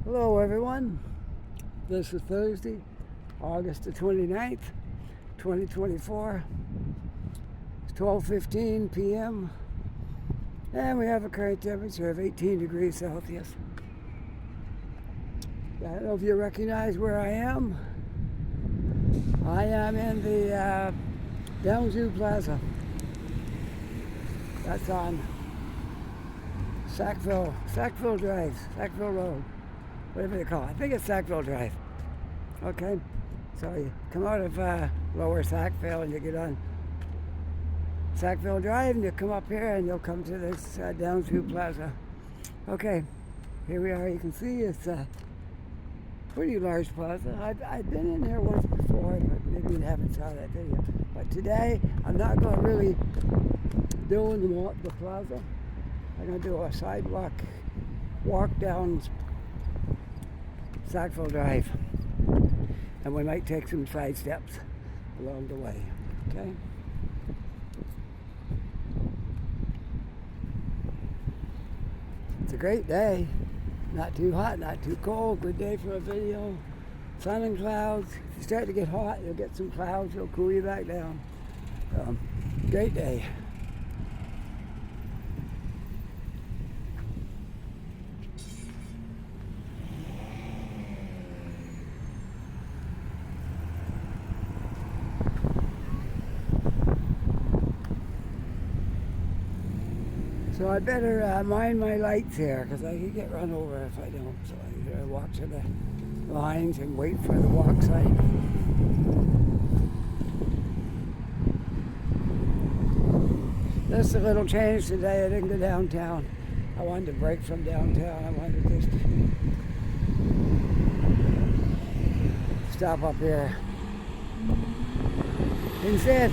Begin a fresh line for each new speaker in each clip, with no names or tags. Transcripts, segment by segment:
Hello everyone, this is Thursday, August the 29th, 2024. It's 12:15 p.m. and we have a current temperature of 18 degrees Celsius. I don't know if you recognize where I am. I am in the Downsview Plaza. That's on Sackville Drive, Sackville Road. Whatever they call it. I think it's Sackville Drive. Okay, so you come out of lower Sackville and you get on Sackville Drive and you come up here and you'll come to this Downsview Plaza. Okay, here we are. You can see it's a pretty large plaza. I've been in here once before, but maybe you haven't saw that video. But today, I'm not going to really do the plaza. I'm going to do a sidewalk walk down Sackville Drive, and we might take some side steps along the way. Okay. It's a great day. Not too hot, not too cold. Good day for a video. Sun and clouds. If you start to get hot, you'll get some clouds. It'll cool you back down. Great day. So I better mind my lights here because I could get run over if I don't. So I better walk to the lines and wait for the walk sign. Just a little change today. I didn't go downtown. I wanted to break from downtown. I wanted to just stop up here. Instead,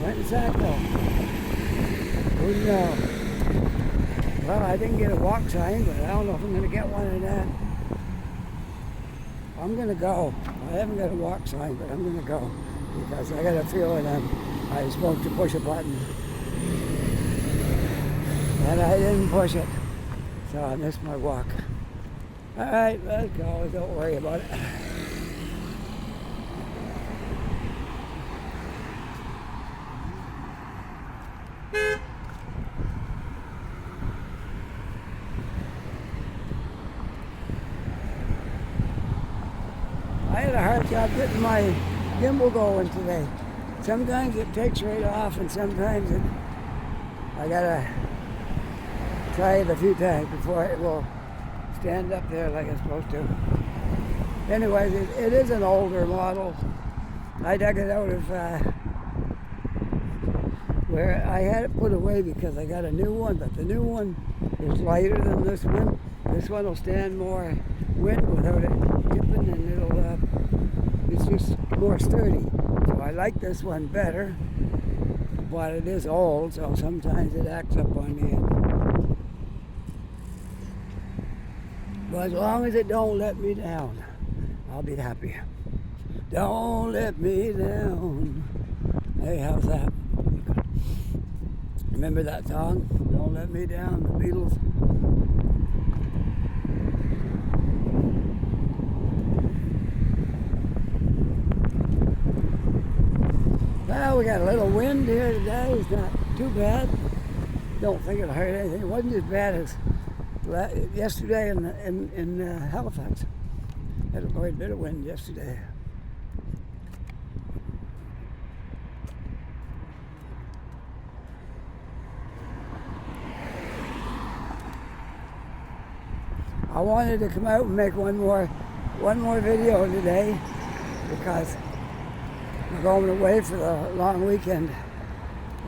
went to Sackville. Who'd know? Well, I didn't get a walk sign, but I don't know if I'm going to get one or not. I'm going to go. I haven't got a walk sign, but I'm going to go because I got a feeling I'm supposed to push a button. And I didn't push it, so I missed my walk. All right, let's go. Don't worry about it. I had a hard job getting my gimbal going today. Sometimes it takes right off, and sometimes I gotta try it a few times before it will stand up there like it's supposed to. Anyways, it is an older model. I dug it out of where I had it put away because I got a new one, but the new one is lighter than this one. This one will stand more wind without it tipping, and it's just more sturdy. So I like this one better, but it is old, so sometimes it acts up on me. But as long as it don't let me down, I'll be happy. Don't let me down. Hey, how's that? Remember that song? Don't Let Me Down, the Beatles. Well, we got a little wind here today. It's not too bad. Don't think it'll hurt anything. It wasn't as bad as yesterday in Halifax. Had quite a bit of wind yesterday. I wanted to come out and make one more video today because we're going away for the long weekend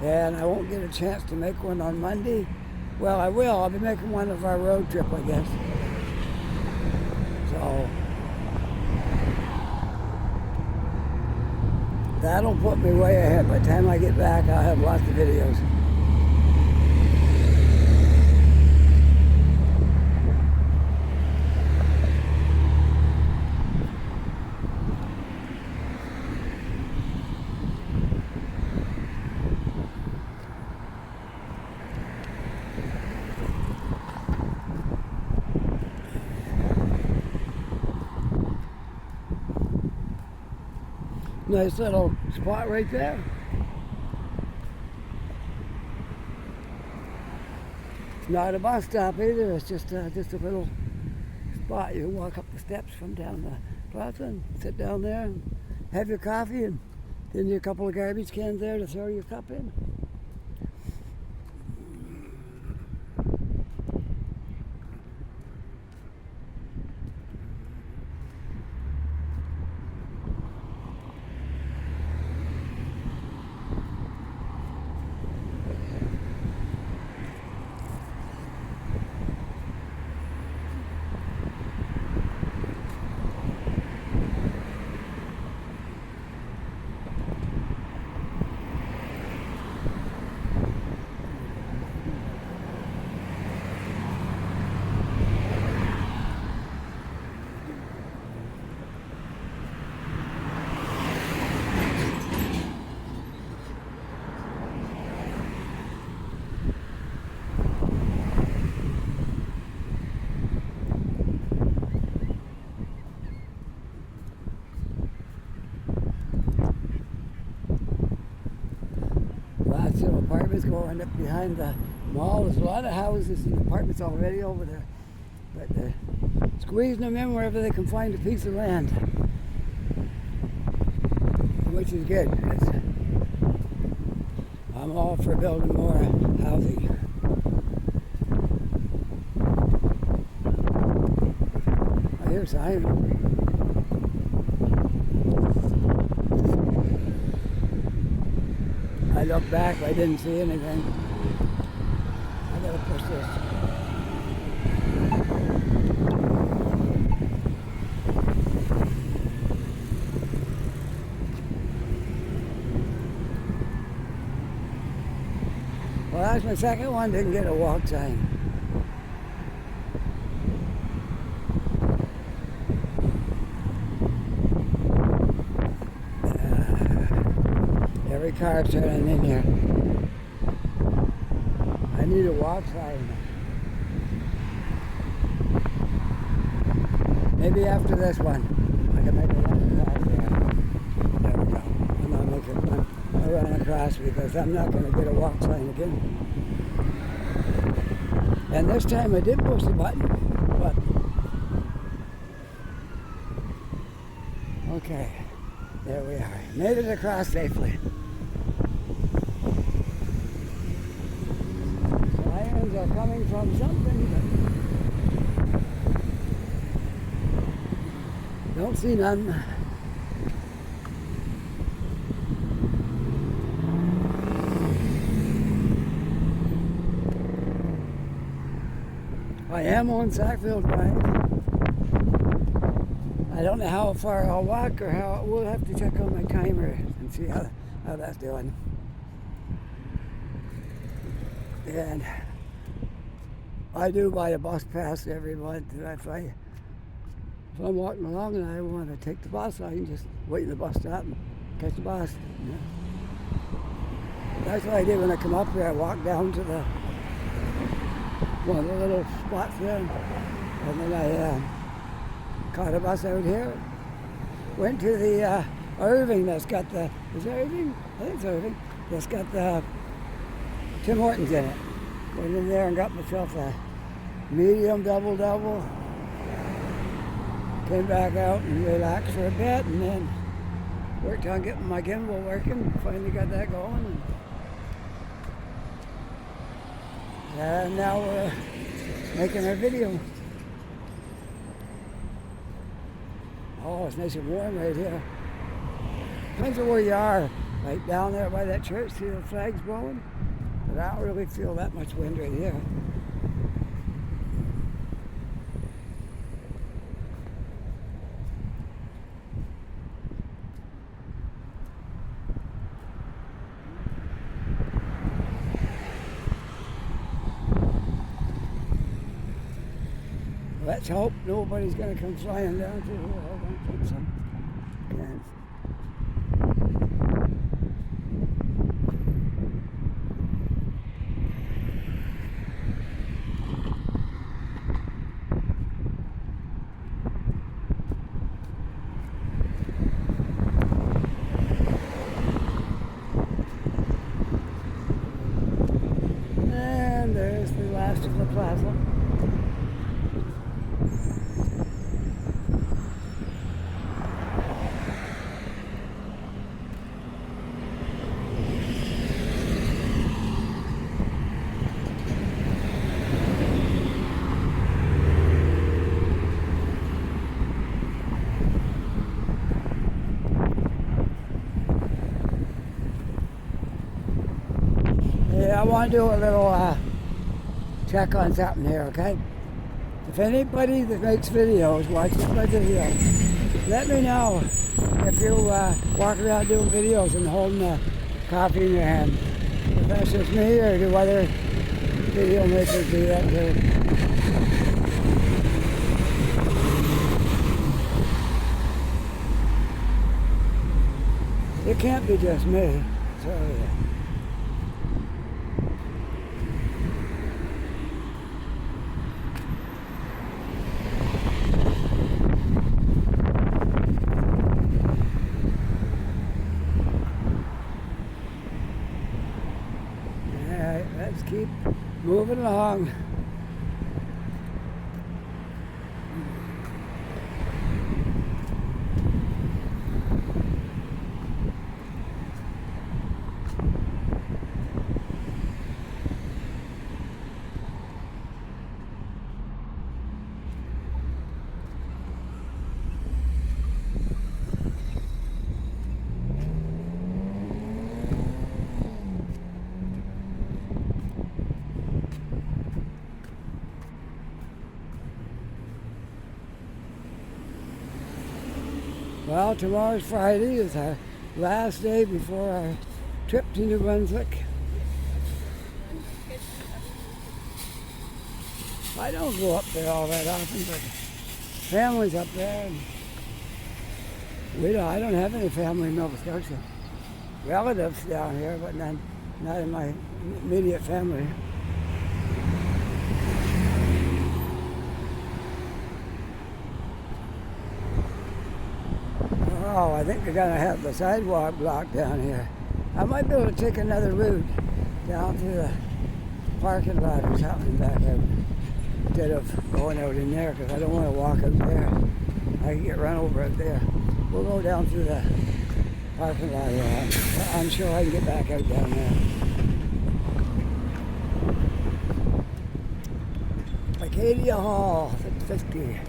and I won't get a chance to make one on Monday. Well, I will. I'll be making one of our road trip, I guess. So that'll put me way ahead. By the time I get back, I'll have lots of videos. Nice little spot right there. It's not a bus stop either. It's just a little spot. You walk up the steps from down the plaza and sit down there and have your coffee, and then you a couple of garbage cans there to throw your cup in. Lots of apartments going up behind the mall. There's a lot of houses and apartments already over there, but they're squeezing them in wherever they can find a piece of land, which is good, because I'm all for building more housing. I hear signs. I looked back, I didn't see anything. I gotta push this. Well, that's my second one, didn't get a walk sign. Every car turning in here. I need a walk sign. Maybe after this one, I can make a run across there. There we go. I'm not making a run across because I'm not going to get a walk sign again. And this time I did push the button, but okay, there we are. Made it across safely. Sirens are coming from something, but don't see none. I am on Sackville Drive. I don't know how far I'll walk or how. We'll have to check on my timer and see how that's doing. And I do buy a bus pass every month. And if I'm walking along and I want to take the bus, I can just wait in the bus stop and catch the bus. You know? That's what I did when I come up here. I walk down to the one of the little spots there, and then I caught a bus out here. Went to the Irving that's got the, is it Irving? I think it's Irving. That's got the Tim Hortons in it. Went in there and got myself a medium double. Came back out and relaxed for a bit, and then worked on getting my gimbal working. Finally got that going. And now we're making our video. Oh, it's nice and warm right here. Depends on where you are. Like down there by that church, see the flags blowing? But I don't really feel that much wind right here. Let's hope nobody's going to come flying down through here. Hold on, take some. Okay. want to do a little check on something here, okay? If anybody that makes videos watches my video, let me know if you walk around doing videos and holding a coffee in your hand. If that's just me, or do other video makers do that too? It can't be just me, so yeah. Alright, let's keep moving along. Well, tomorrow's Friday is our last day before our trip to New Brunswick. I don't go up there all that often, but family's up there. And I don't have any family in Nova Scotia. Relatives down here, but not in my immediate family. Oh, I think they're going to have the sidewalk blocked down here. I might be able to take another route down to the parking lot or something back out instead of going out in there, because I don't want to walk out there. I can get run over out there. We'll go down through the parking lot here. I'm sure I can get back out down there. Acadia Hall, 650.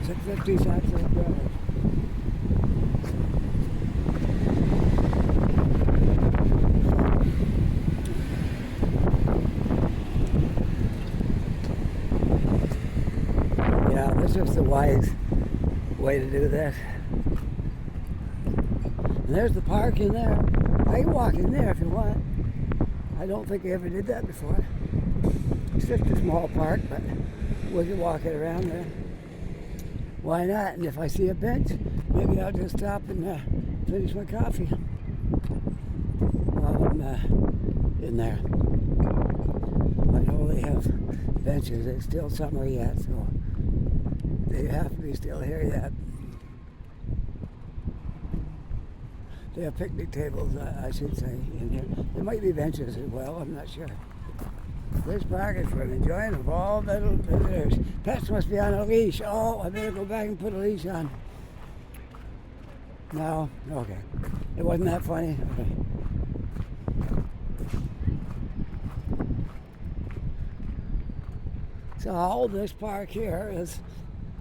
650 Sackville Drive. This is the wise way to do this. And there's the park in there. I can walk in there if you want. I don't think I ever did that before. It's just a small park, but we can walk it around there. Why not? And if I see a bench, maybe I'll just stop and finish my coffee while I'm in there. I know they have benches. It's still summer yet, so they have to be still here yet. They have picnic tables, I should say, in here. There might be benches as well, I'm not sure. This park is for the enjoying of all visitors. Pets must be on a leash. Oh, I better go back and put a leash on. No? Okay. It wasn't that funny? Okay. So all this park here is,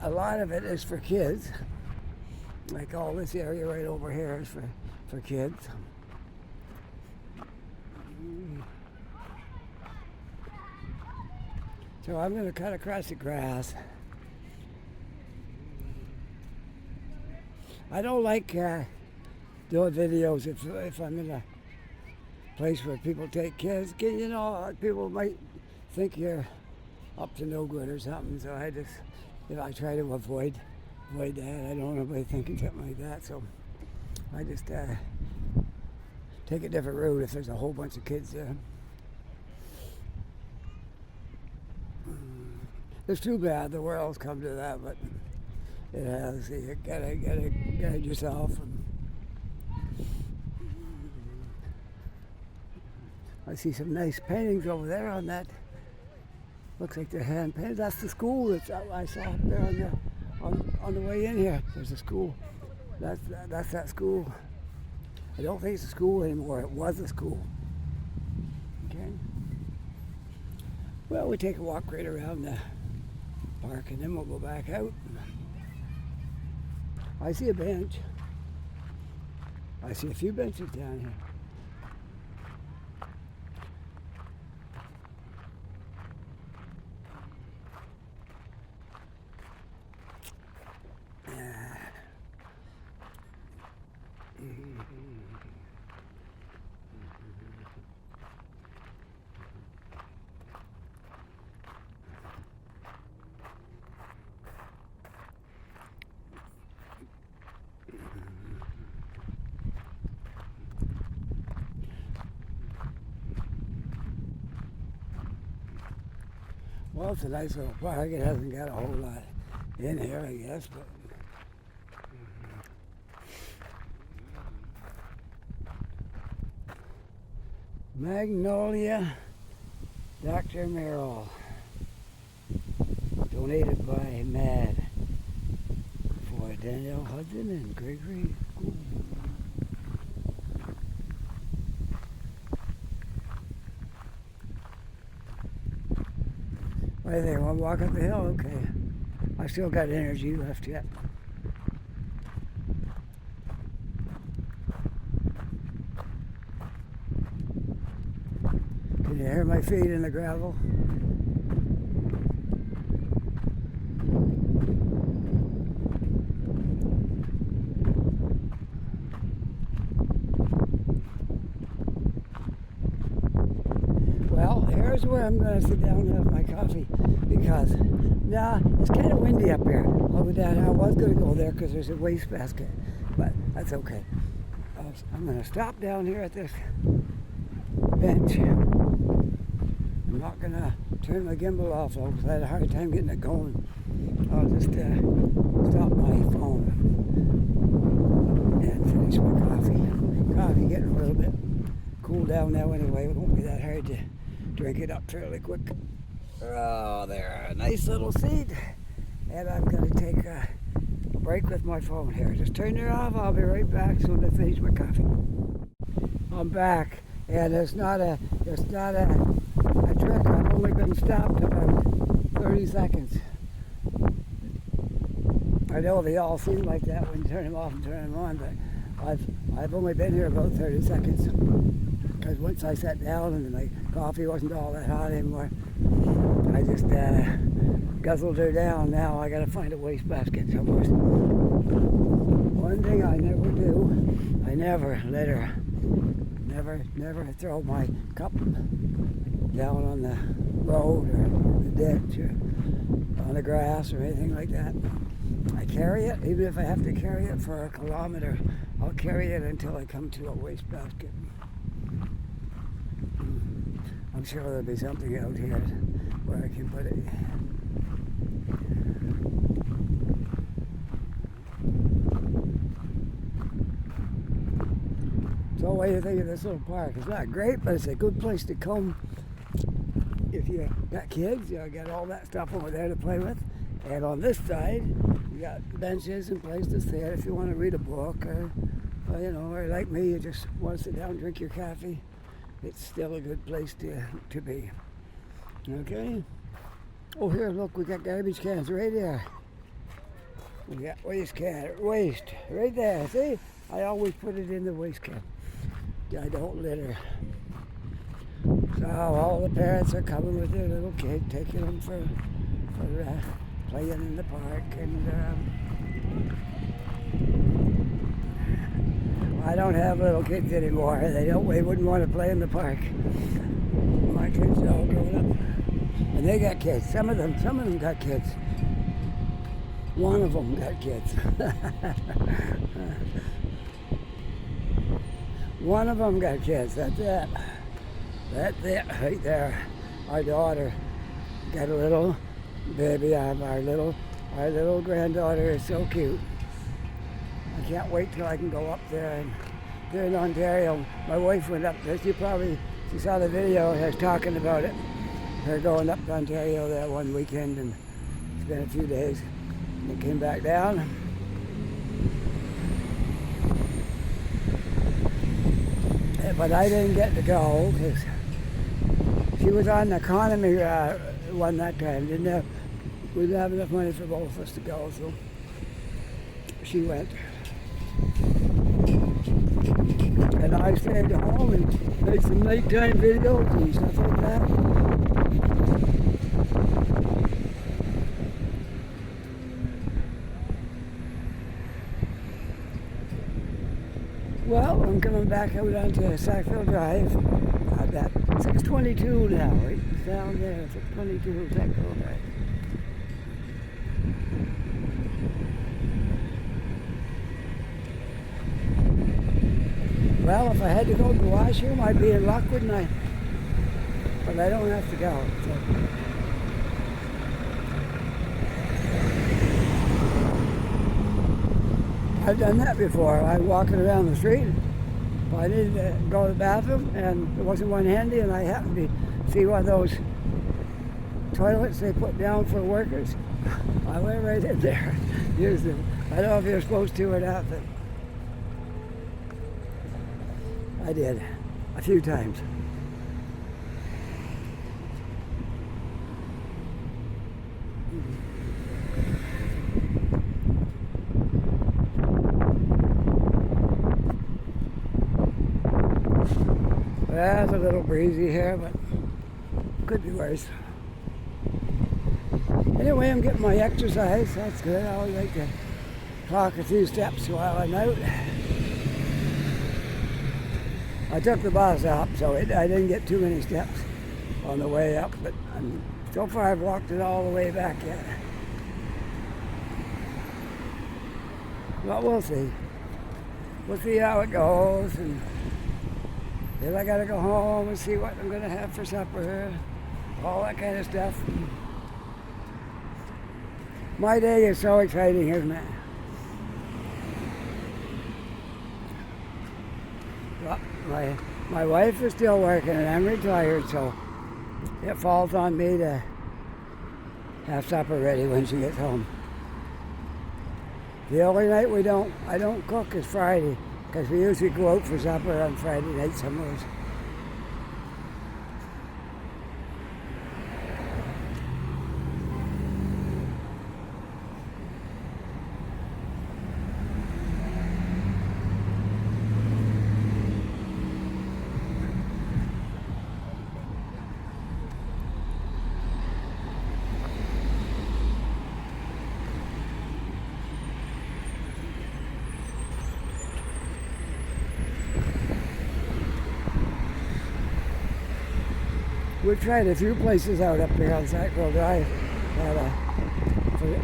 a lot of it is for kids. Like all this area right over here is for kids. So I'm going to cut across the grass. I don't like doing videos if I'm in a place where people take kids. You know, people might think you're up to no good or something. So I try to avoid that. I don't want anybody thinking something like that. So I just take a different route if there's a whole bunch of kids there. It's too bad the world's come to that, but it has. You gotta guide yourself. I see some nice paintings over there on that. Looks like they're hand painted. That's the school I saw up there on the way in here. There's a school. That's that school. I don't think it's a school anymore. It was a school. Okay. Well, we take a walk right around the park and then we'll go back out. I see a bench. I see a few benches down here. Well, it's a nice little park. It hasn't got a whole lot in here, I guess, but Magnolia Dr. Merrill, donated by Mad for Danielle Hudson and Gregory. What do you think? Want to walk up the hill? Okay. I still got energy left yet. Can you hear my feet in the gravel? Well, here's where I'm going to sit down and have my coffee because it's kind of windy up here. Over that, I was going to go there because there's a wastebasket, but that's okay. I'm going to stop down here at this bench. I'm not going to turn my gimbal off though because I had a hard time getting it going. I'll just stop my phone and finish my coffee. Coffee getting a little bit cooled down now anyway. It won't be that hard to drink it up fairly quick. Oh, there, a nice little seat. And I'm going to take a break with my phone here. Just turn it off. I'll be right back soon to finish my coffee. I'm back, and it's not a trick. I've only been stopped about 30 seconds. I know they all seem like that when you turn them off and turn them on, but I've only been here about 30 seconds. Because once I sat down and my coffee wasn't all that hot anymore, I just guzzled her down. Now I gotta find a wastebasket somewhere. One thing I never do, I never litter. Never throw my cup down on the road or the ditch or on the grass or anything like that. I carry it, even if I have to carry it for a kilometer, I'll carry it until I come to a wastebasket. I'm sure there'll be something out here where I can put it. So what do you think of this little park? It's not great, but it's a good place to come if you got kids. You got all that stuff over there to play with. And on this side, you got benches and places to sit if you want to read a book or or like me, you just want to sit down and drink your coffee. It's still a good place to be. Okay? Oh, here, look, we got garbage cans right there. We got waste right there. See? I always put it in the waste can. I don't litter. So all the parents are coming with their little kid, taking them for playing in the park, and I don't have little kids anymore. They wouldn't want to play in the park. My kids are all grown up, and they got kids. Some of them got kids. One of them got kids. One of them got kids. That's it. That's it right there. Our daughter got a little baby. Our little granddaughter is so cute. I can't wait till I can go up there. And they're in Ontario. My wife went up there. She saw the video. I was talking about it. Her going up to Ontario that one weekend and spent a few days. And came back down. But I didn't get to go because she was on the economy one that time. We didn't have enough money for both of us to go, so she went. And I stayed at home and made some nighttime videos and stuff like that. Well, I'm coming back out onto Sackville Drive. I've got 622 now, right? It's down there, 622 Sackville Drive. Well, if I had to go to the washroom, I'd be in luck, wouldn't I? But I don't have to go. So I've done that before. I'm walking around the street. I needed to go to the bathroom, and there wasn't one handy, and I happened to see one of those toilets they put down for workers. I went right in there, used it. I don't know if you're supposed to or not, but I did a few times. Well, it's a little breezy here, but could be worse. Anyway, I'm getting my exercise. That's good. I always like to clock a few steps while I'm out. I took the bus up, so I didn't get too many steps on the way up, but so far I've walked it all the way back yet. Well, we'll see. We'll see how it goes, and then I gotta go home and see what I'm gonna have for supper, all that kind of stuff. My day is so exciting, isn't it? Well, my wife is still working and I'm retired, so it falls on me to have supper ready when she gets home. The only night I don't cook is Friday, because we usually go out for supper on Friday night somewhere. We've tried a few places out up here on Sackville Drive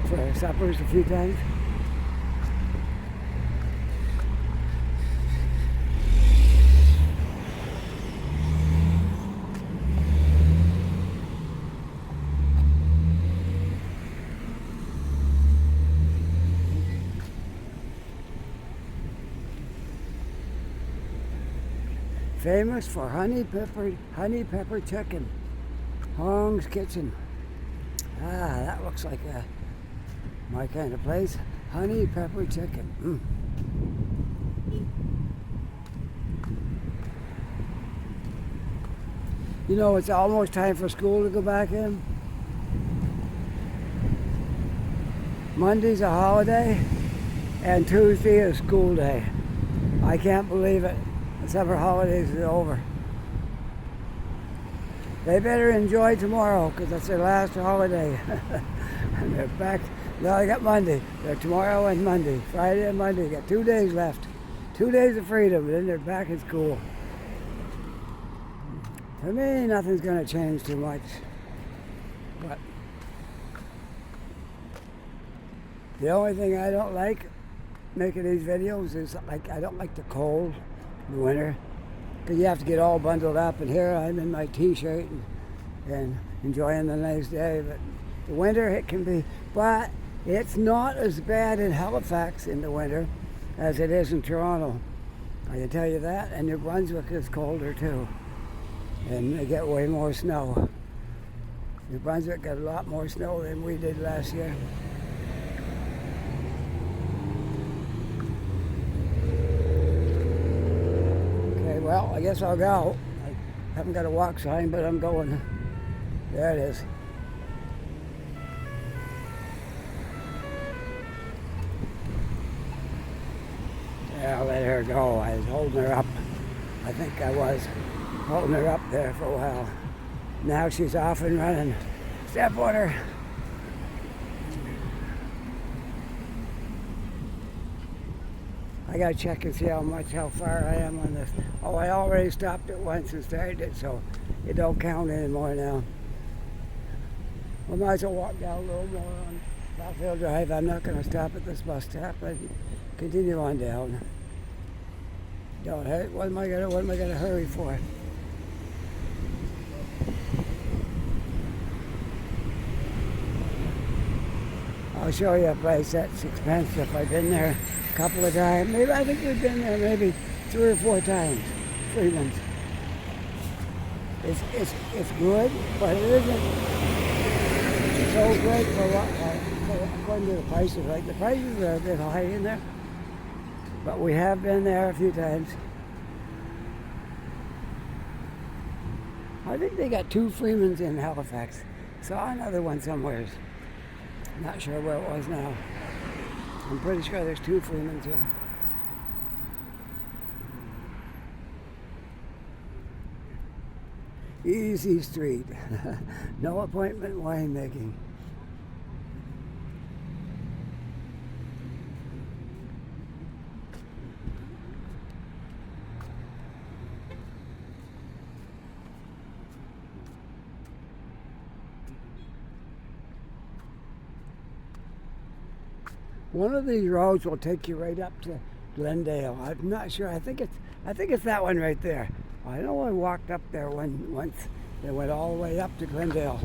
for suppers a few times. Famous for honey pepper chicken. Hong's Kitchen. That looks like my kind of place. Honey pepper chicken. You know, it's almost time for school to go back in. Monday's a holiday, and Tuesday is school day. I can't believe it. The summer holidays is over. They better enjoy tomorrow, because that's their last holiday. And they're back. Now they got Monday. They're tomorrow and Monday. Friday and Monday. They got 2 days left. 2 days of freedom, and then they're back in school. For me, nothing's going to change too much. But the only thing I don't like making these videos is I don't like the cold in the winter, because you have to get all bundled up, and here I'm in my t-shirt and enjoying the nice day. But the winter, it can be, but it's not as bad in Halifax in the winter as it is in Toronto. I can tell you that. And New Brunswick is colder too, and they get way more snow. New Brunswick got a lot more snow than we did last year. Well, I guess I'll go. I haven't got a walk sign, but I'm going. There it is. Yeah, I'll let her go. I was holding her up. I think I was holding her up there for a while. Now she's off and running. Step on her. I gotta check and see how far I am on this. Oh, I already stopped it once and started it, so it don't count anymore now. We might as well walk down a little more on Sackville Drive. I'm not gonna stop at this bus stop. I continue on down. Don't hurry. What am I gonna hurry for? I'll show you a place that's expensive. I've been there a couple of times. Maybe I think we've been there maybe 3 or 4 times. Freeman's. It's good, but it isn't so good for what according to the prices. Like the prices are a bit high in there, but we have been there a few times. I think they got 2 Freemans in Halifax. Saw another one somewhere. Not sure where it was now. I'm pretty sure there's 2 Freemans here. Easy Street. No appointment winemaking. One of these roads will take you right up to Glendale. I'm not sure. I think it's that one right there. I know I walked up there once. They went all the way up to Glendale.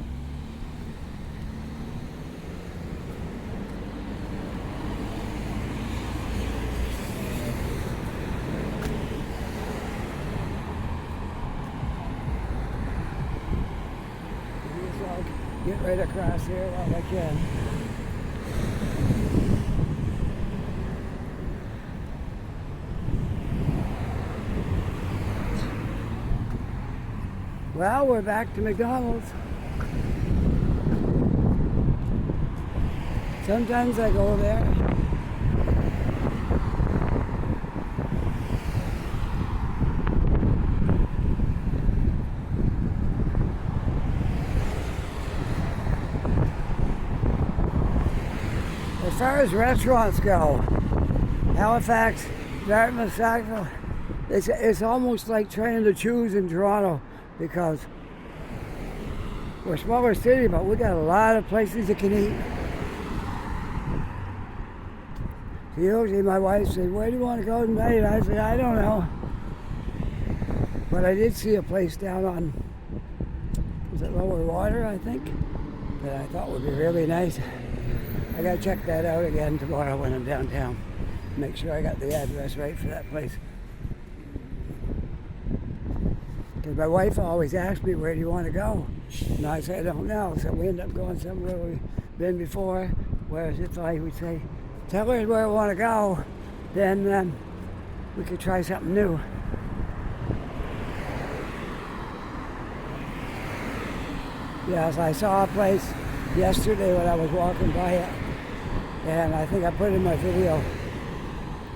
I'll get right across here while I can. Well, we're back to McDonald's. Sometimes I go there. As far as restaurants go, Halifax, Dartmouth, Sackville, it's almost like trying to choose in Toronto. Because we're a smaller city, but we got a lot of places you can eat. So usually my wife said, "Where do you want to go tonight?" I said, "I don't know." But I did see a place down on, was it Lower Water, I think, that I thought would be really nice. I gotta check that out again tomorrow when I'm downtown. Make sure I got the address right for that place. Because my wife always asks me, "Where do you want to go?" And I say, "I don't know." So we end up going somewhere we've been before. Whereas if I would say, "Tell her where I want to go," then we could try something new. Yes, I saw a place yesterday when I was walking by it. And I think I put in my video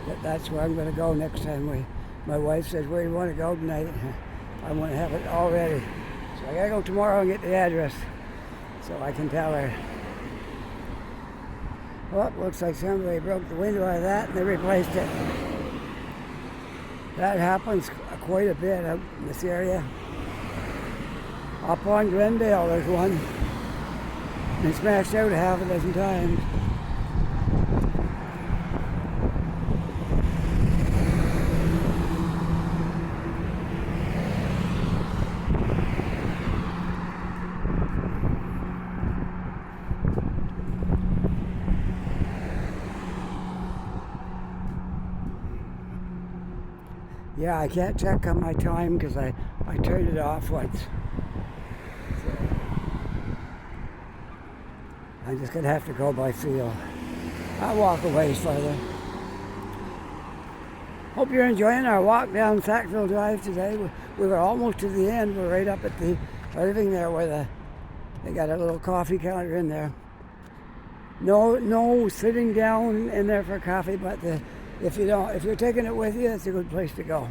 that that's where I'm going to go next time. My wife says, "Where do you want to go tonight?" I want to have it all ready. So I gotta go tomorrow and get the address so I can tell her. Oh, looks like somebody broke the window out of that and they replaced it. That happens quite a bit out in this area. Up on Glendale there's one. Been smashed out 6 times. Yeah, I can't check on my time because I turned it off once. So I'm just going to have to go by feel. I'll walk a ways further. Hope you're enjoying our walk down Sackville Drive today. We were almost to the end. We're right up at the Irving there where they got a little coffee counter in there. No sitting down in there for coffee, but if you're taking it with you, it's a good place to go.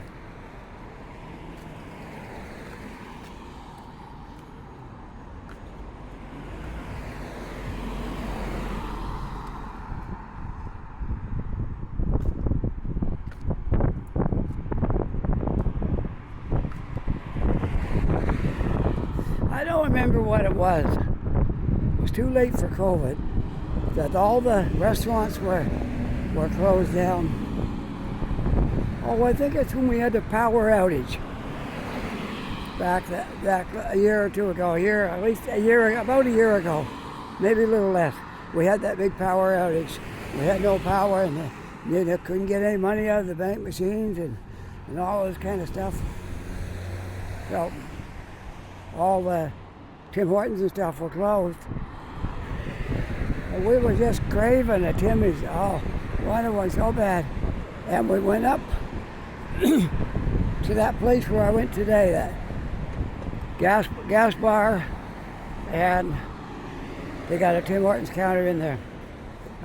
I don't remember what it was. It was too late for COVID. That all the restaurants were closed down. Oh, I think it's when we had the power outage back a year or two ago. About a year ago, maybe a little less. we had that big power outage. We had no power, and they couldn't get any money out of the bank machines and all this kind of stuff. So all the Tim Hortons and stuff were closed. And we were just craving a Timmy's. Oh, wanted one so bad. And we went up to that place where I went today, that gas bar, and they got a Tim Hortons counter in there.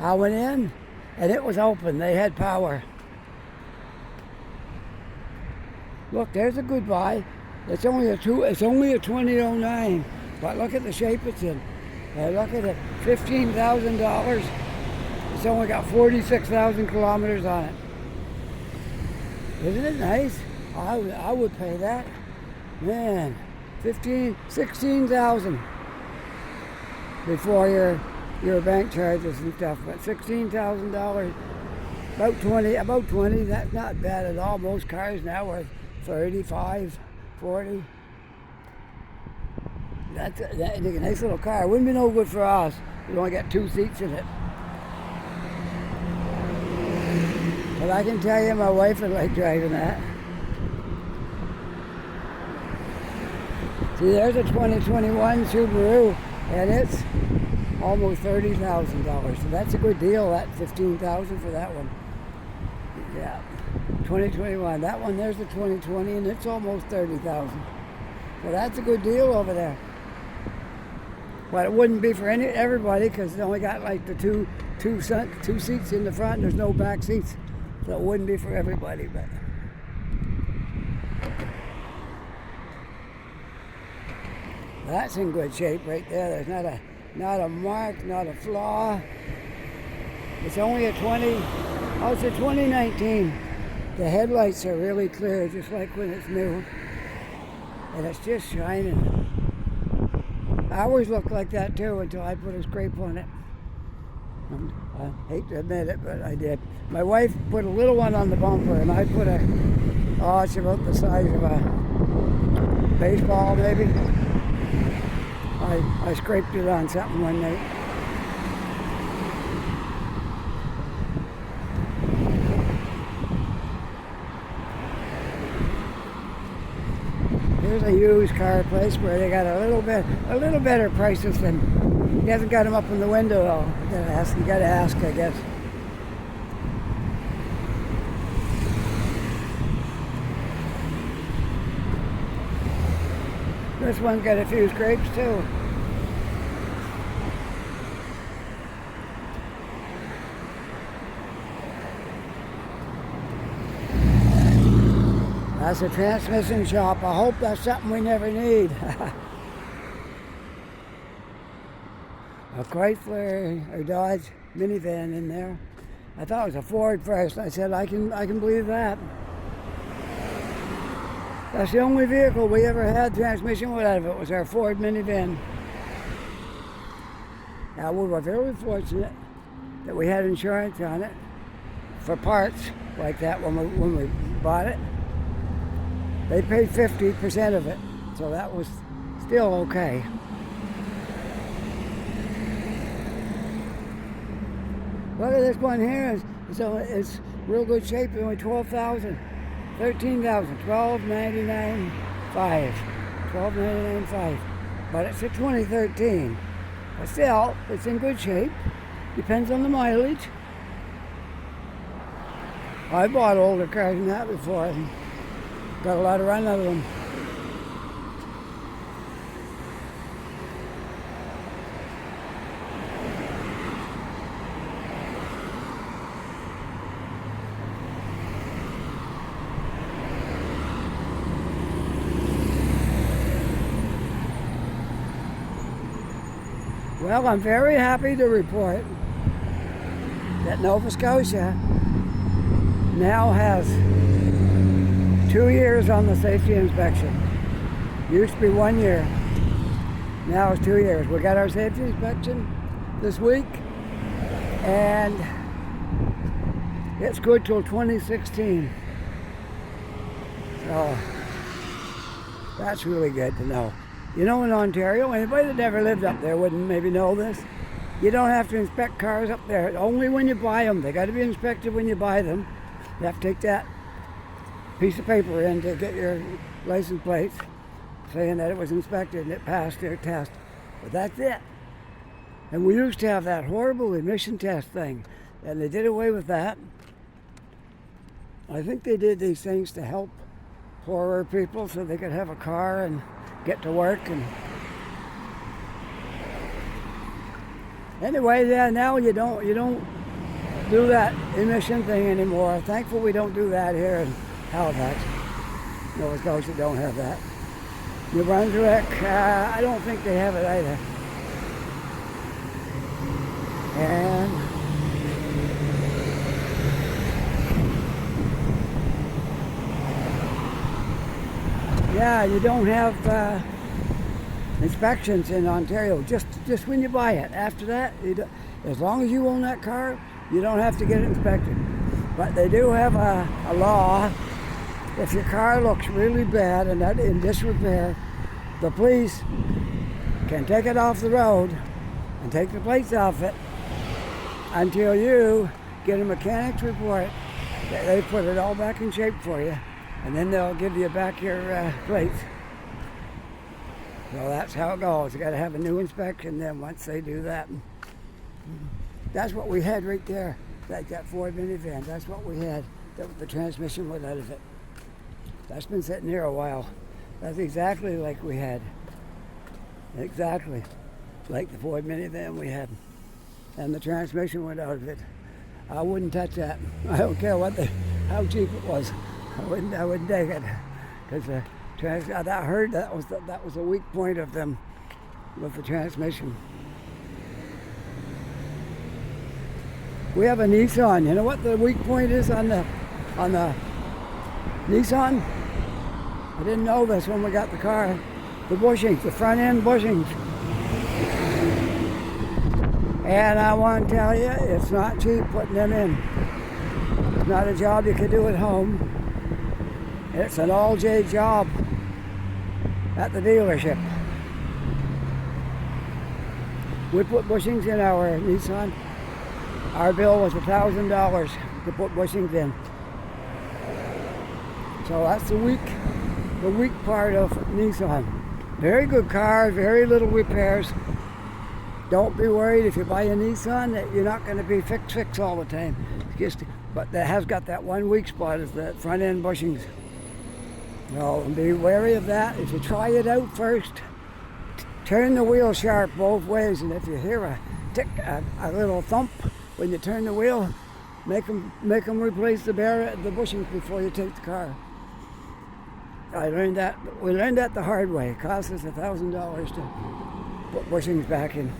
I went in, and it was open. They had power. Look, there's a good buy. It's only a 2009, but look at the shape it's in. Look at it, $15,000. It's only got 46,000 kilometers on it. Isn't it nice? I would pay that. Man, 16,000 before your bank charges and stuff. But $16,000, about 20. That's not bad at all. Most cars now are 35, 40. That's a nice little car. It wouldn't be no good for us. We only got 2 seats in it. But I can tell you, my wife would like driving that. See, there's a 2021 Subaru, and it's almost $30,000. So that's a good deal. That $15,000 for that one. Yeah, 2021. That one, there's the 2020, and it's almost $30,000. So that's a good deal over there. But it wouldn't be for everybody, because they only got like the two seats in the front. There's no back seats. So it wouldn't be for everybody, but that's in good shape right there. There's not a mark, not a flaw. It's only it's a 2019. The headlights are really clear, just like when it's new. And it's just shining. Ours looked like that too until I put a scrape on it. I hate to admit it, but I did. My wife put a little one on the bumper, and I put it's about the size of a baseball maybe. I scraped it on something one night. Here's a used car place where they got a little better prices than. He hasn't got them up in the window though. You gotta ask, I guess. This one's got a few scrapes too. That's a transmission shop. I hope that's something we never need. A Chrysler or Dodge minivan in there. I thought it was a Ford first. I said, I can believe that. That's the only vehicle we ever had transmission out of it, was our Ford minivan. Now, we were very fortunate that we had insurance on it for parts like that when we bought it. They paid 50% of it, so that was still okay. Look at this one here. It's real good shape. Only 12,000, 13,000, 12,99.5, 12,99.5. But it's a 2013. But still, it's in good shape. Depends on the mileage. I bought older cars than that before. And got a lot of run out of them. Well, I'm very happy to report that Nova Scotia now has 2 years on the safety inspection. Used to be 1 year. Now it's 2 years. We got our safety inspection this week, and it's good till 2016. So that's really good to know. You know, in Ontario, anybody that never lived up there wouldn't maybe know this. You don't have to inspect cars up there. Only when you buy them. They got to be inspected when you buy them. You have to take that piece of paper in to get your license plates saying that it was inspected and it passed their test. But that's it. And we used to have that horrible emission test thing, and they did away with that. I think they did these things to help poorer people so they could have a car and get to work. And anyway, yeah, now you don't do that emission thing anymore. Thankful we don't do that here in Halifax. Nova Scotia don't have that. New Brunswick, I don't think they have it either. And yeah, you don't have inspections in Ontario, just when you buy it. After that, as long as you own that car, you don't have to get it inspected. But they do have a law. If your car looks really bad and that in disrepair, the police can take it off the road and take the plates off it until you get a mechanic's report that they put it all back in shape for you, and then they'll give you back your plates. So that's how it goes. You got to have a new inspection then once they do that. That's what we had right there, like that Ford minivan. That's what we had. The transmission went out of it. That's been sitting here a while. That's exactly like we had. Exactly like the Ford minivan we had. And the transmission went out of it. I wouldn't touch that. I don't care how cheap it was. I wouldn't take it, because I heard that was a weak point of them with the transmission. We have a Nissan. You know what the weak point is on the Nissan? I didn't know this when we got the car. The bushings, the front end bushings. And I want to tell you, it's not cheap putting them in. It's not a job you can do at home. It's an all-day job at the dealership. We put bushings in our Nissan. Our bill was $1,000 to put bushings in. So that's the weak part of Nissan. Very good car, very little repairs. Don't be worried if you buy a Nissan that you're not going to be fix all the time. But that has got that one weak spot, is the front end bushings. So be wary of that. If you try it out first, turn the wheel sharp both ways, and if you hear a tick, a little thump when you turn the wheel, make them replace the bushings before you take the car. We learned that the hard way. It cost us $1,000 to put bushings back in.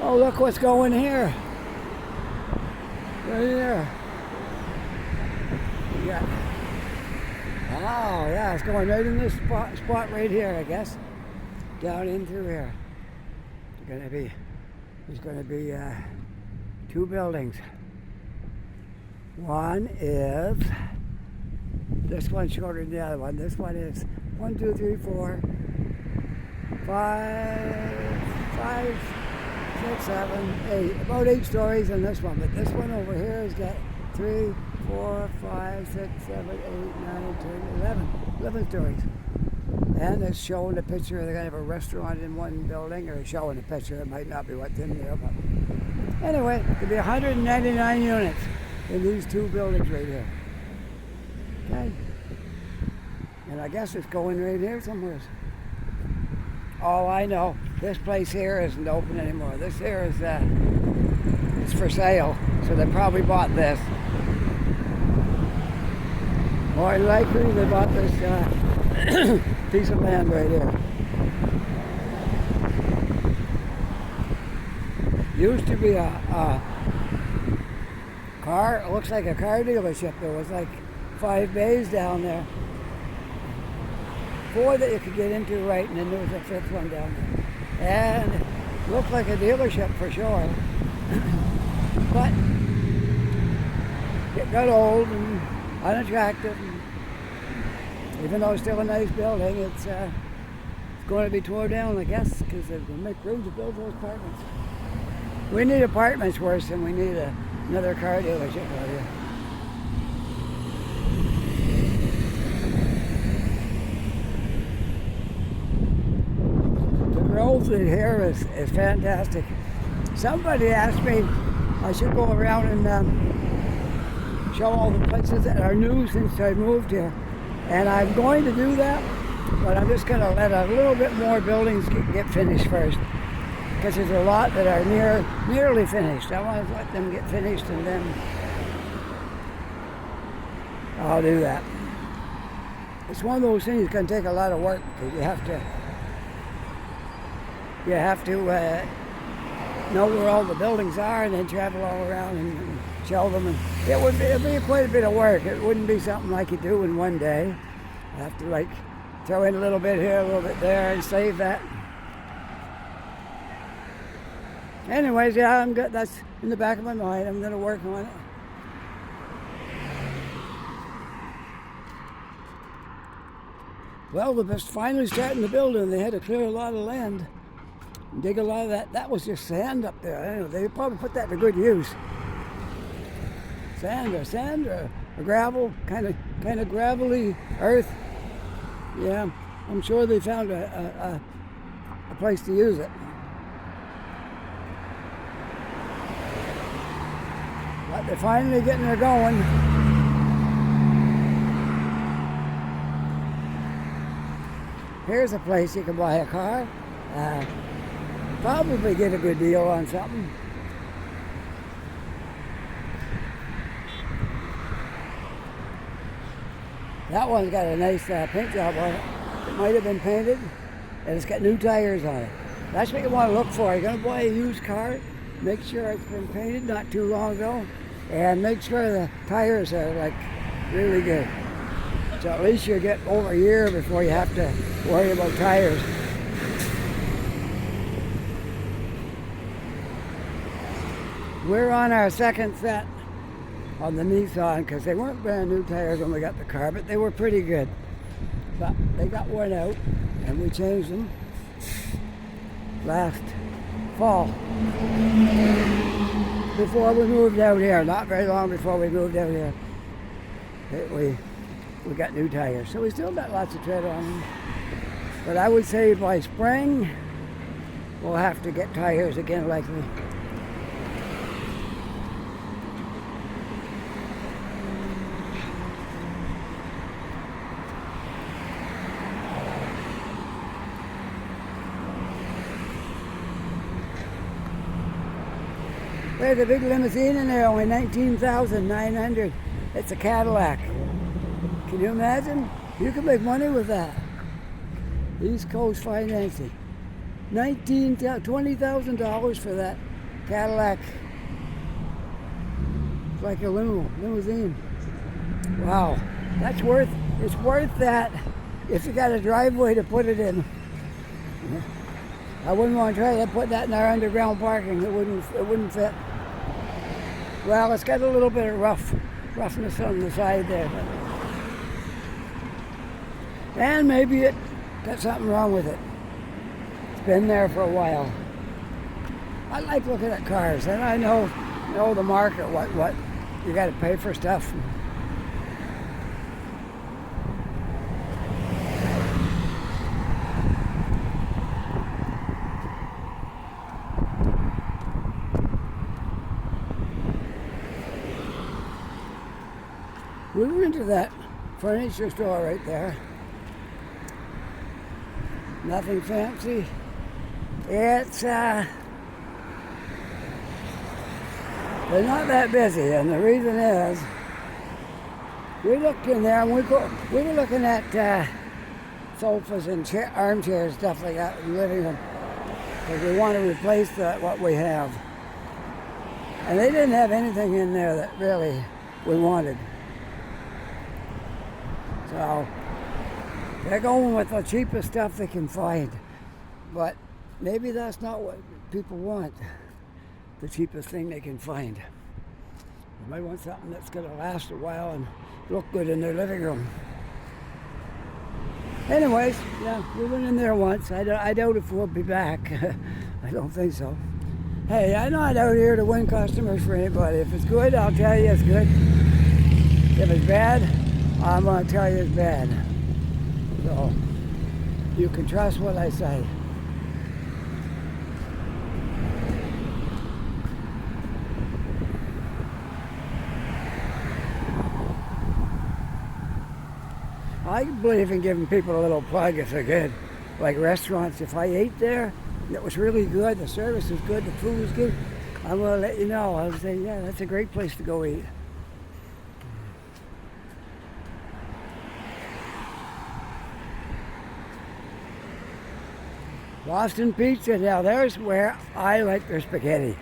Oh, look what's going here. Right here. Yeah. Oh, yeah, it's going right in this spot right here, I guess. Down in through here. There's going to be 2 buildings. One is, this one's shorter than the other one. This one is 1, 2, 3, 4, 5, 6, 7, 8. About 8 stories in this one. But this one over here has got 3, 4, 5, 6, 7, 8, 9, 10, 11 stories. And it's showing a picture. They're going to have a restaurant in one building, or showing a picture. It might not be what's in there, but anyway, there'll be 199 units in these 2 buildings right here. Okay. And I guess it's going right here somewhere. Oh, I know. This place here isn't open anymore. This here is it's for sale. So they probably bought this. More than likely they bought this piece of land right here. Used to be a car, it looks like a car dealership. There was like 5 bays down there. 4 that you could get into right, and then there was a 5th one down there. And it looked like a dealership for sure. But it got old and unattractive. Even though it's still a nice building, it's going to be torn down, I guess, because they're going to make room to build those apartments. We need apartments worse than we need another car dealership out here. The growth in here is fantastic. Somebody asked me I should go around and show all the places that are new since I moved here. And I'm going to do that, but I'm just going to let a little bit more buildings get finished first. Because there's a lot that are nearly finished. I want to let them get finished and then I'll do that. It's one of those things that's going to take a lot of work because you have to know where all the buildings are and then travel all around and show them. And it'd be quite a bit of work. It wouldn't be something like you do in one day. You have to throw in a little bit here, a little bit there, and save that. Anyways, yeah, I'm good. That's in the back of my mind. I'm going to work on it. Well, they're just finally starting the building. They had to clear a lot of land, dig a lot of that. That was just sand up there. Anyway, they probably put that to good use. Sand or gravel, kind of gravelly earth. Yeah, I'm sure they found a place to use it. But they're finally getting her going. Here's a place you can buy a car. Probably get a good deal on something. That one's got a nice paint job on it. It might have been painted, and it's got new tires on it. That's what you want to look for. You're going to buy a used car, make sure it's been painted not too long ago, and make sure the tires are really good. So at least you get over a year before you have to worry about tires. We're on our second set on the Nissan because they weren't brand new tires when we got the car, but they were pretty good. But they got worn out and we changed them last fall before we moved out here. Not very long before we moved out here, we got new tires. So we still got lots of tread on them. But I would say by spring we'll have to get tires again likely. There's a big limousine in there, only $19,900. It's a Cadillac. Can you imagine? You can make money with that. East Coast financing. $20,000 for that Cadillac. It's like a limousine. Wow. It's worth that if you got a driveway to put it in. I wouldn't want to try to put that in our underground parking. It wouldn't fit. Well, it's got a little bit of roughness on the side there. And maybe it got something wrong with it. It's been there for a while. I like looking at cars, and I know the market, what you got to pay for stuff. We were into that furniture store right there. Nothing fancy. It's they're not that busy, and the reason is we looked in there and we were looking at sofas and armchairs, stuff like that in the living room, because we want to replace what we have. And they didn't have anything in there that really we wanted. So they're going with the cheapest stuff they can find. But maybe that's not what people want, the cheapest thing they can find. They might want something that's going to last a while and look good in their living room. Anyways, yeah, we went in there once. I doubt if we'll be back. I don't think so. Hey, I'm not out here to win customers for anybody. If it's good, I'll tell you it's good. If it's bad, I'm going to tell you it's bad. So, you can trust what I say. I believe in giving people a little plug if they're good. Like restaurants, if I ate there, it was really good, the service was good, the food was good, I'm going to let you know. I'll say, yeah, that's a great place to go eat. Boston Pizza, now there's where I like their spaghetti.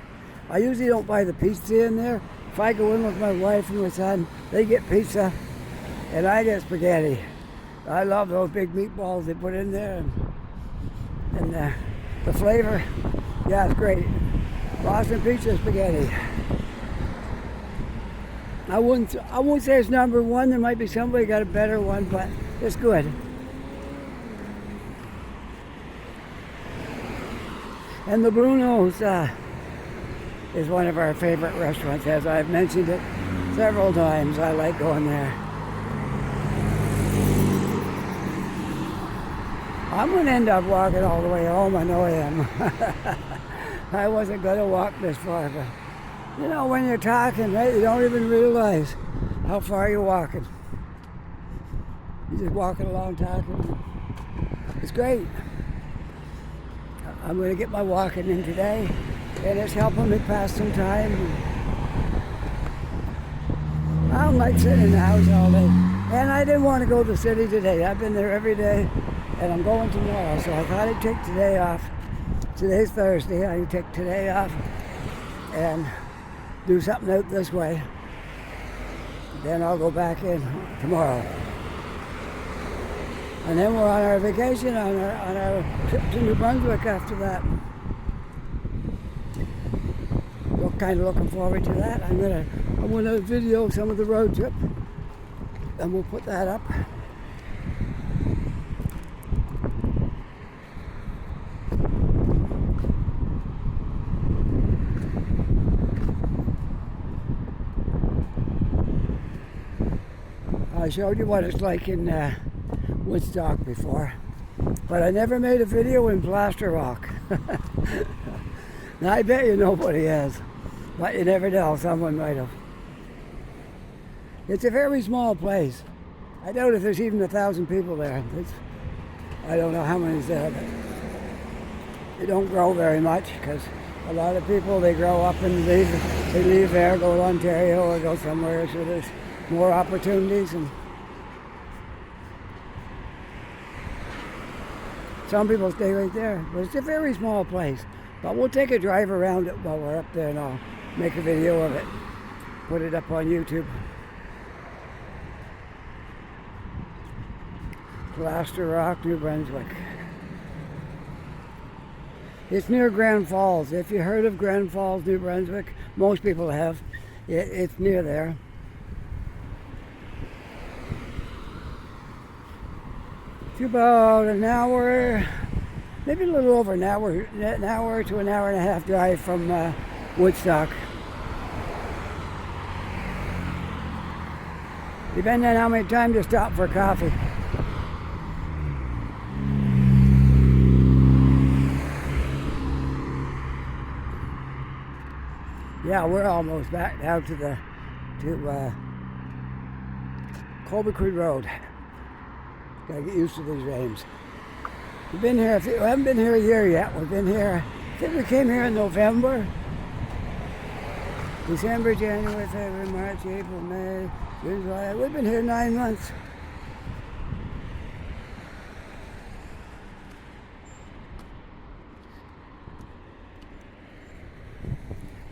I usually don't buy the pizza in there. If I go in with my wife and my son, they get pizza and I get spaghetti. I love those big meatballs they put in there, and the flavor, yeah, it's great. Boston Pizza spaghetti. I wouldn't say it's number one. There might be somebody got a better one, but it's good. And the Bruno's is one of our favorite restaurants, as I've mentioned it several times. I like going there. I'm going to end up walking all the way home, I know I am. I wasn't going to walk this far, but you know, when you're talking, right, you don't even realize how far you're walking. You're just walking along talking. It's great. I'm going to get my walking in today, and it's helping me pass some time. I don't like sitting in the house all day. And I didn't want to go to the city today. I've been there every day. And I'm going tomorrow, so I thought I'd take today off. Today's Thursday, I can take today off and do something out this way. Then I'll go back in tomorrow. And then we're on our vacation, on our trip to New Brunswick after that. We're kind of looking forward to that. I'm gonna video some of the road trip, and we'll put that up. I showed you what it's like in Woodstock before, but I never made a video in Plaster Rock. Now I bet you nobody has, but you never know, someone might have. It's a very small place. I doubt if there's even 1,000 people there. I don't know how many's there, but they don't grow very much because a lot of people, they grow up and they leave there, go to Ontario or go somewhere, so there's more opportunities, and some people stay right there. But it's a very small place. But we'll take a drive around it while we're up there, and I'll make a video of it, put it up on YouTube. Plaster Rock, New Brunswick. It's near Grand Falls. If you heard of Grand Falls, New Brunswick, most people have. It's near there. It's about an hour, maybe a little over an hour to an hour and a half drive from Woodstock. Depending on how many times you stop for coffee. Yeah, we're almost back now to Colby Creek Road. Gotta get used to these names. We've been here, we haven't been here a year yet. We've been here, I think we came here in November. December, January, February, March, April, May, June, July. We've been here 9 months.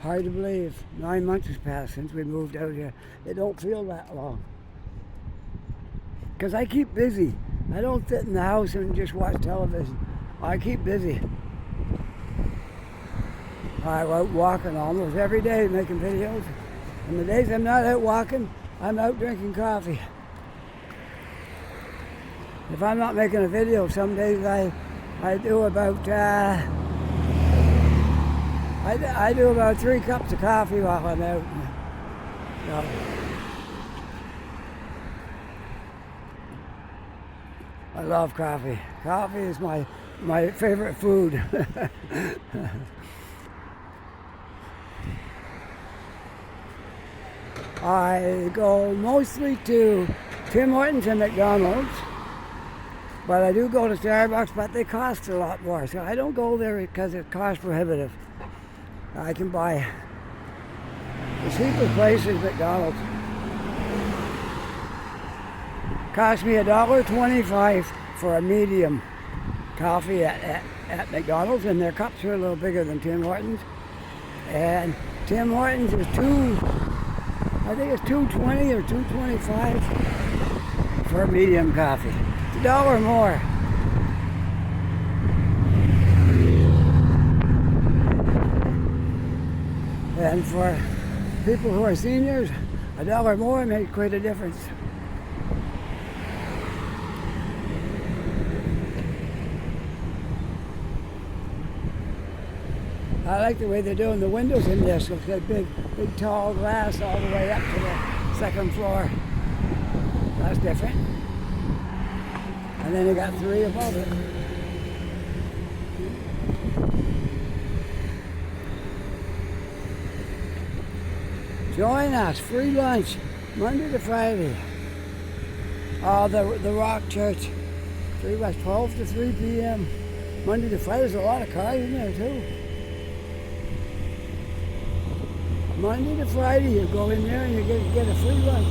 Hard to believe. 9 months has passed since we moved out here. It don't feel that long. Because I keep busy. I don't sit in the house and just watch television. I keep busy. I'm out walking almost every day making videos. And the days I'm not out walking, I'm out drinking coffee. If I'm not making a video, some days I do about I do about 3 cups of coffee while I'm out. So, I love coffee. Coffee is my favorite food. I go mostly to Tim Hortons and McDonald's, but I do go to Starbucks, but they cost a lot more, so I don't go there because it's cost prohibitive. I can buy the cheapest place is McDonald's. Cost me $1.25 for a medium coffee at McDonald's, and their cups are a little bigger than Tim Hortons. And Tim Hortons is I think it's $2.20 or $2.25 for a medium coffee. It's $1 more. And for people who are seniors, $1 more makes quite a difference. I like the way they're doing the windows in this. It's got big tall glass all the way up to the second floor. That's different. And then they got 3 above it. Join us, free lunch, Monday to Friday. The Rock Church, 12 to 3 p.m. Monday to Friday. There's a lot of cars in there too. Monday to Friday, you go in there and you get a free lunch.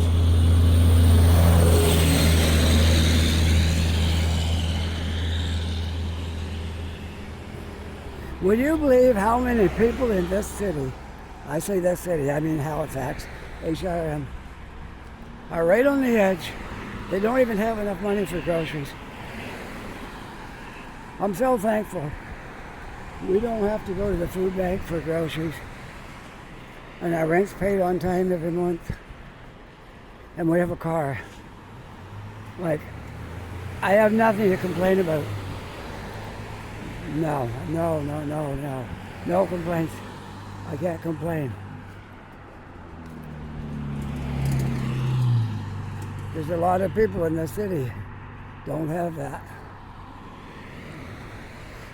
Would you believe how many people in this city, I say this city, I mean Halifax, HRM, are right on the edge. They don't even have enough money for groceries. I'm so thankful. We don't have to go to the food bank for groceries. And our rent's paid on time every month. And we have a car. Like, I have nothing to complain about. No complaints. I can't complain. There's a lot of people in the city don't have that.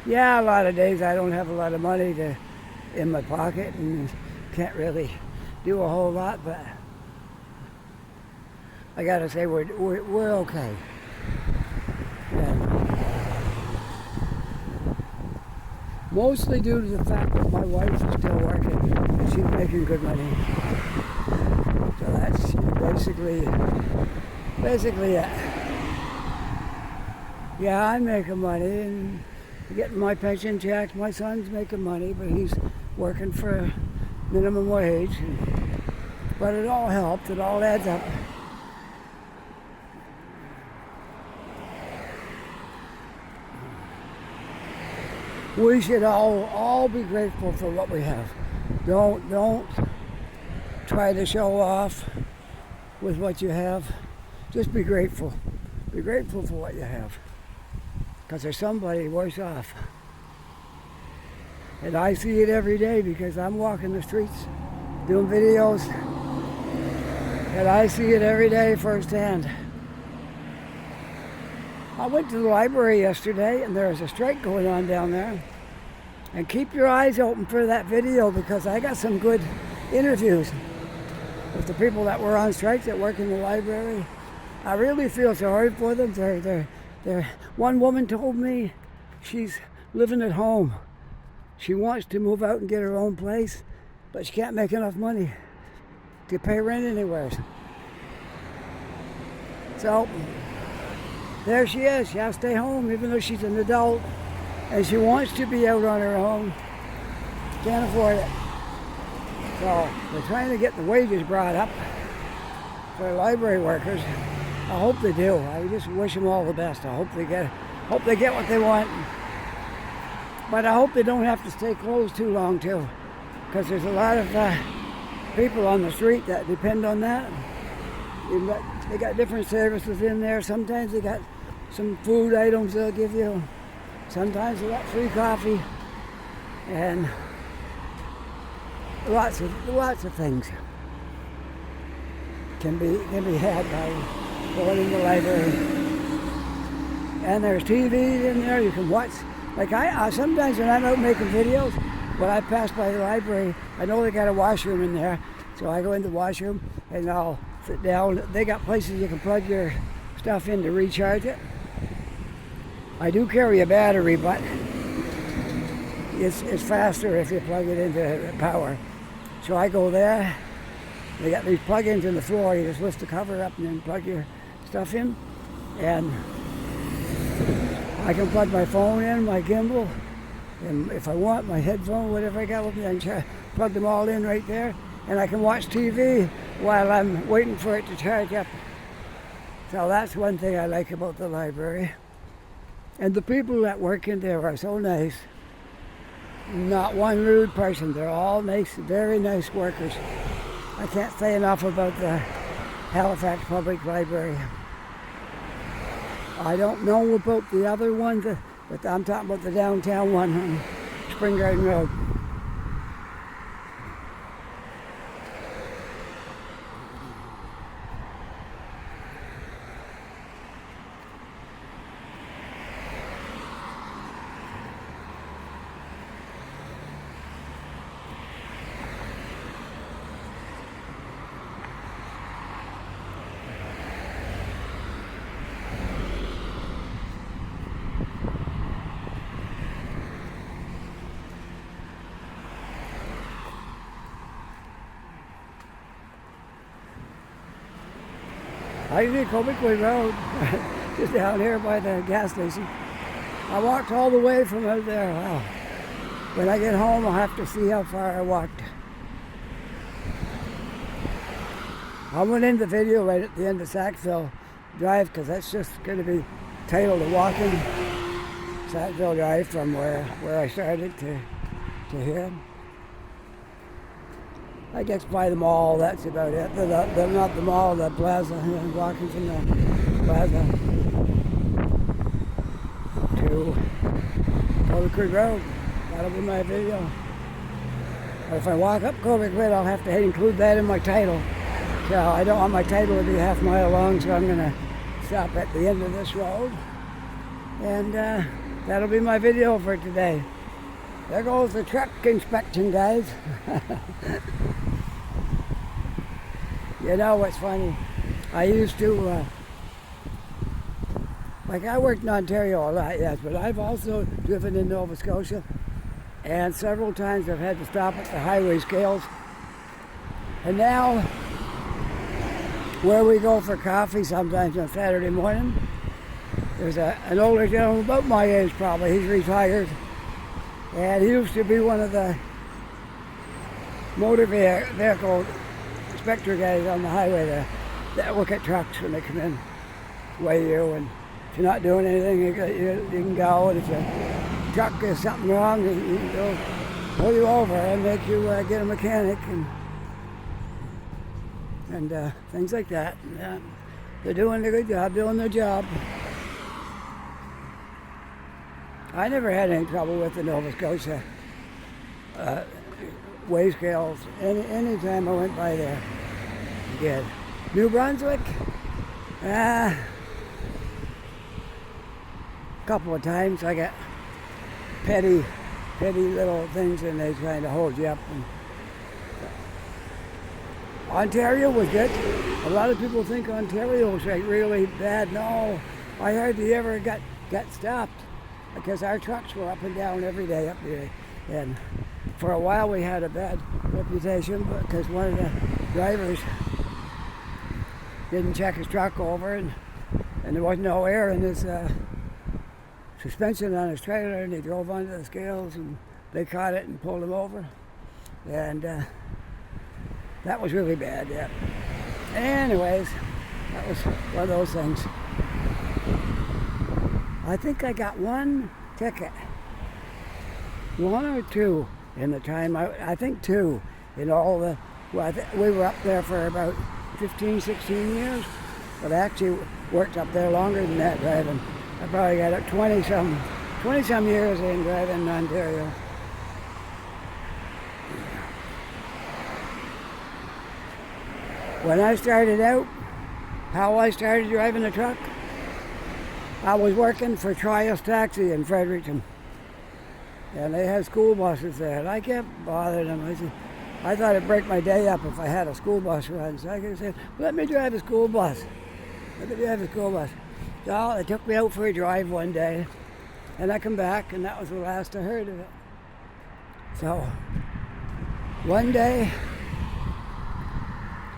Yeah, a lot of days I don't have a lot of money in my pocket and can't really do a whole lot, but I gotta say we're okay. And mostly due to the fact that my wife is still working and she's making good money. So that's basically it. Yeah, I'm making money and getting my pension check. My son's making money, but he's working for minimum wage. But it all helps. It all adds up. We should all be grateful for what we have. Don't try to show off with what you have. Just be grateful. Be grateful for what you have. Because there's somebody worse off. And I see it every day because I'm walking the streets doing videos. And I see it every day firsthand. I went to the library yesterday and there was a strike going on down there. And keep your eyes open for that video because I got some good interviews with the people that were on strike that work in the library. I really feel sorry for them. One woman told me she's living at home. She wants to move out and get her own place, but she can't make enough money to pay rent anywhere. So there she is. She has to stay home even though she's an adult and she wants to be out on her own. Can't afford it. So they're trying to get the wages brought up for library workers. I hope they do. I just wish them all the best. I hope they get what they want. But I hope they don't have to stay closed too long too, because there's a lot of people on the street that depend on that. They got different services in there. Sometimes they got some food items they'll give you. Sometimes they got free coffee and lots of things can be had by going in the library. And there's TV in there you can watch. Like I sometimes when I'm out making videos, when I pass by the library, I know they got a washroom in there, so I go in the washroom and I'll sit down. They got places you can plug your stuff in to recharge it. I do carry a battery, but it's faster if you plug it into power. So I go there. They got these plug-ins in the floor. You just lift the cover up and then plug your stuff in. And I can plug my phone in, my gimbal, and if I want, my headphone, whatever I got with me, I can plug them all in right there. And I can watch TV while I'm waiting for it to charge up. So that's one thing I like about the library. And the people that work in there are so nice. Not one rude person. They're all nice, very nice workers. I can't say enough about the Halifax Public Library. I don't know about the other ones, but I'm talking about the downtown one on Spring Garden Road. I live Comiquay Road, just down here by the gas station. I walked all the way from out there. Wow. When I get home, I'll have to see how far I walked. I went in the video right at the end of Sackville Drive because that's just going to be titled a walking Sackville Drive from where I started to here. I guess by the mall, that's about it. Not the mall, the plaza. Walking from the plaza to Comiquay Road. That'll be my video. But if I walk up Comiquay, I'll have to include that in my title. So I don't want my title to be half a mile long, so I'm going to stop at the end of this road. And that'll be my video for today. There goes the truck inspection, guys. You know what's funny? I used to, I worked in Ontario a lot, yes, but I've also driven in Nova Scotia, and several times I've had to stop at the highway scales. And now, where we go for coffee sometimes on Saturday morning, there's an older gentleman, about my age probably, he's retired, and he used to be one of the motor vehicle inspector guys on the highway there that look at trucks when they come in, weigh you, and if you're not doing anything, you can go, and if the truck is something wrong, they'll pull you over and make you get a mechanic and things like that. They're doing a good job, doing their job. I never had any trouble with the Nova Scotia weigh scales any time I went by there. Good. New Brunswick, a couple of times I got petty little things, and they trying to hold you up. And Ontario was good. A lot of people think Ontario was like really bad. No, I hardly ever got stopped because our trucks were up and down every day up there. And for a while we had a bad reputation because one of the drivers didn't check his truck over, and there wasn't no air in his suspension on his trailer, and he drove onto the scales and they caught it and pulled him over. And that was really bad, yeah. Anyways, that was one of those things. I think I got one ticket. One or two in the time, I think two in all the, we were up there for about 15, 16 years, but I actually worked up there longer than that, driving I probably got 20 some years in driving in Ontario. When I started out, how I started driving a truck, I was working for Trius Taxi in Fredericton. And they had school buses there, and I kept bothering them. I thought it'd break my day up if I had a school bus run. So I said, let me drive a school bus. So they took me out for a drive one day, and I come back, and that was the last I heard of it. So one day,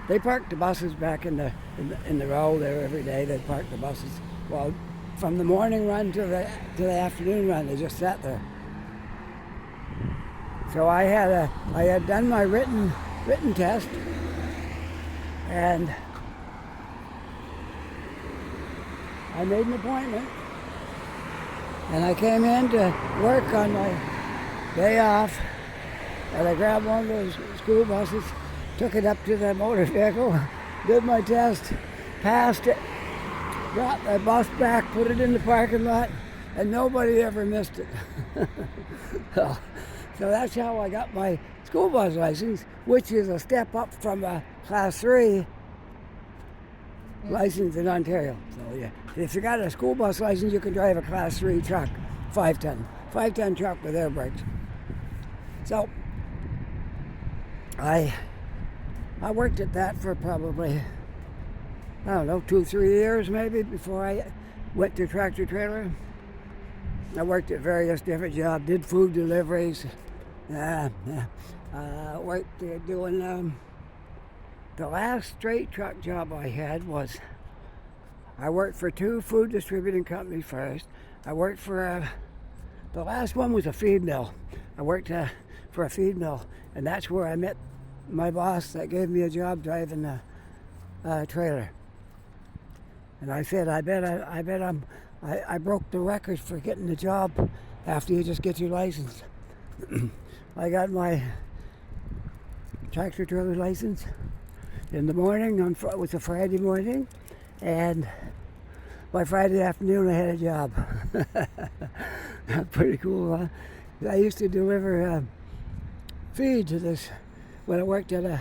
they parked the buses back in the row there every day. They'd park the buses. Well, from the morning run to the afternoon run, they just sat there. So I had done my written test, and I made an appointment, and I came in to work on my day off, and I grabbed one of those school buses, took it up to the motor vehicle, did my test, passed it, brought the bus back, put it in the parking lot, and nobody ever missed it. So that's how I got my school bus license, which is a step up from a Class 3 license in Ontario. So yeah, if you got a school bus license, you can drive a Class 3 truck, 5-ton truck with air brakes. So I worked at that for probably, 2-3 years maybe before I went to tractor trailer. I worked at various different jobs, did food deliveries. Worked doing the last straight truck job I had was I worked for 2 food distributing companies first. I worked for the last one was a feed mill. I worked for a feed mill, and that's where I met my boss that gave me a job driving a trailer. And I said, I broke the record for getting the job after you just get your license. I got my tractor trailer license in the morning. It was a Friday morning, and by Friday afternoon I had a job. Pretty cool, huh? I used to deliver feed to this when I worked at a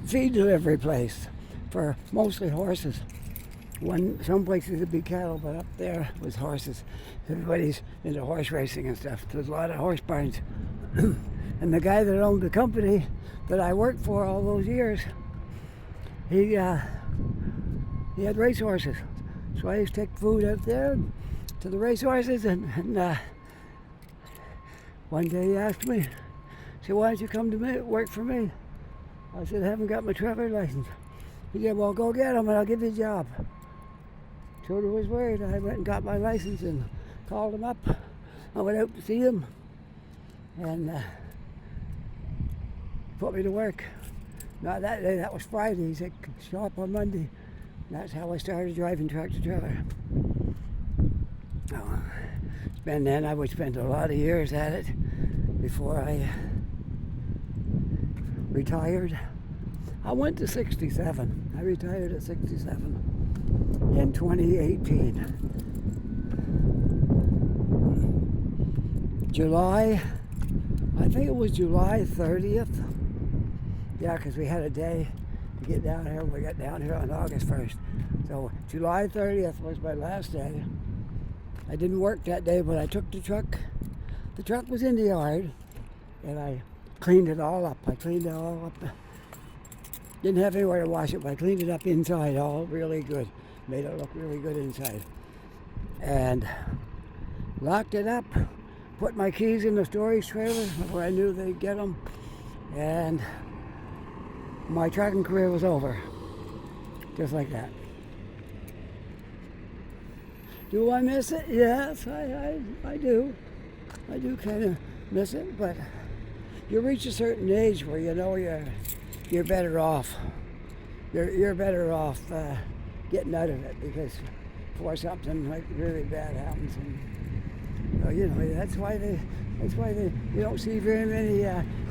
feed delivery place for mostly horses. Some places it'd be cattle, but up there was horses. Everybody's into horse racing and stuff. There's a lot of horse barns. And the guy that owned the company that I worked for all those years, he had race horses. So I used to take food out there to the race horses, and one day he asked me, he said, why don't you come to me, work for me? I said, I haven't got my trailer license. He said, well, go get him and I'll give you a job. True to his word, I went and got my license and called him up. I went out to see him, and put me to work. Not that day, that was Friday. He said, show up on Monday. And that's how I started driving tractor trailer. I would spend a lot of years at it before I retired. I went to 67. I retired at 67 in 2018. I think it was July 30th. Yeah, because we had a day to get down here. We got down here on August 1st. So July 30th was my last day. I didn't work that day, but I took the truck. The truck was in the yard, and I cleaned it all up. Didn't have anywhere to wash it, but I cleaned it up inside all really good. Made it look really good inside. And locked it up, put my keys in the storage trailer where I knew they'd get them, and my trucking career was over. Just like that. Do I miss it? Yes, I do. I do kind of miss it, but you reach a certain age where you know you're better off. You're better off getting out of it, because before something like really bad happens, and that's why you don't see very many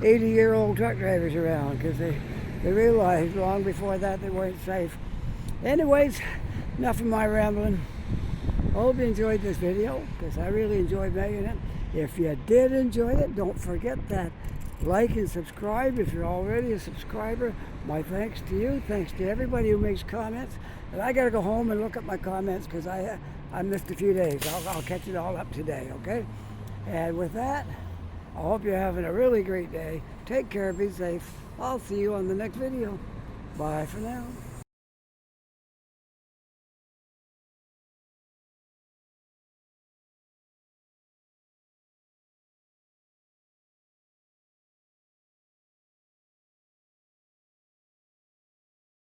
80-year-old truck drivers around, because they realized long before that they weren't safe. Anyways, enough of my rambling. I hope you enjoyed this video, because I really enjoyed making it. If you did enjoy it, don't forget that like and subscribe if you're already a subscriber. My thanks to you. Thanks to everybody who makes comments. And I got to go home and look at my comments because I missed a few days. I'll catch it all up today, okay? And with that, I hope you're having a really great day. Take care. Be safe. I'll see you on the next video. Bye for now.